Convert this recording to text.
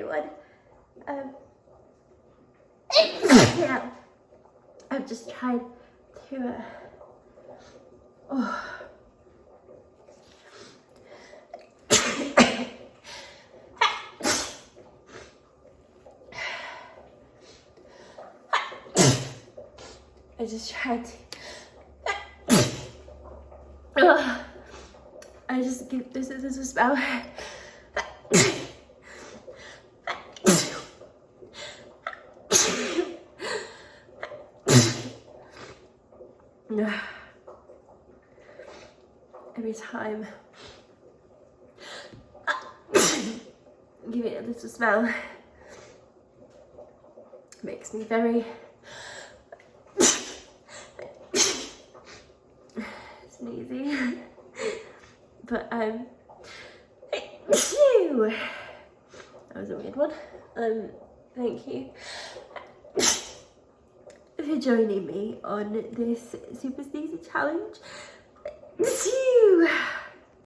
everyone. Yeah, I've just tried to, I just tried to, I just give this a smell. Every time give it a little smell makes me very sneezy. But phew, that was a weird one. Thank you for joining me on this super sneezy challenge. Phew.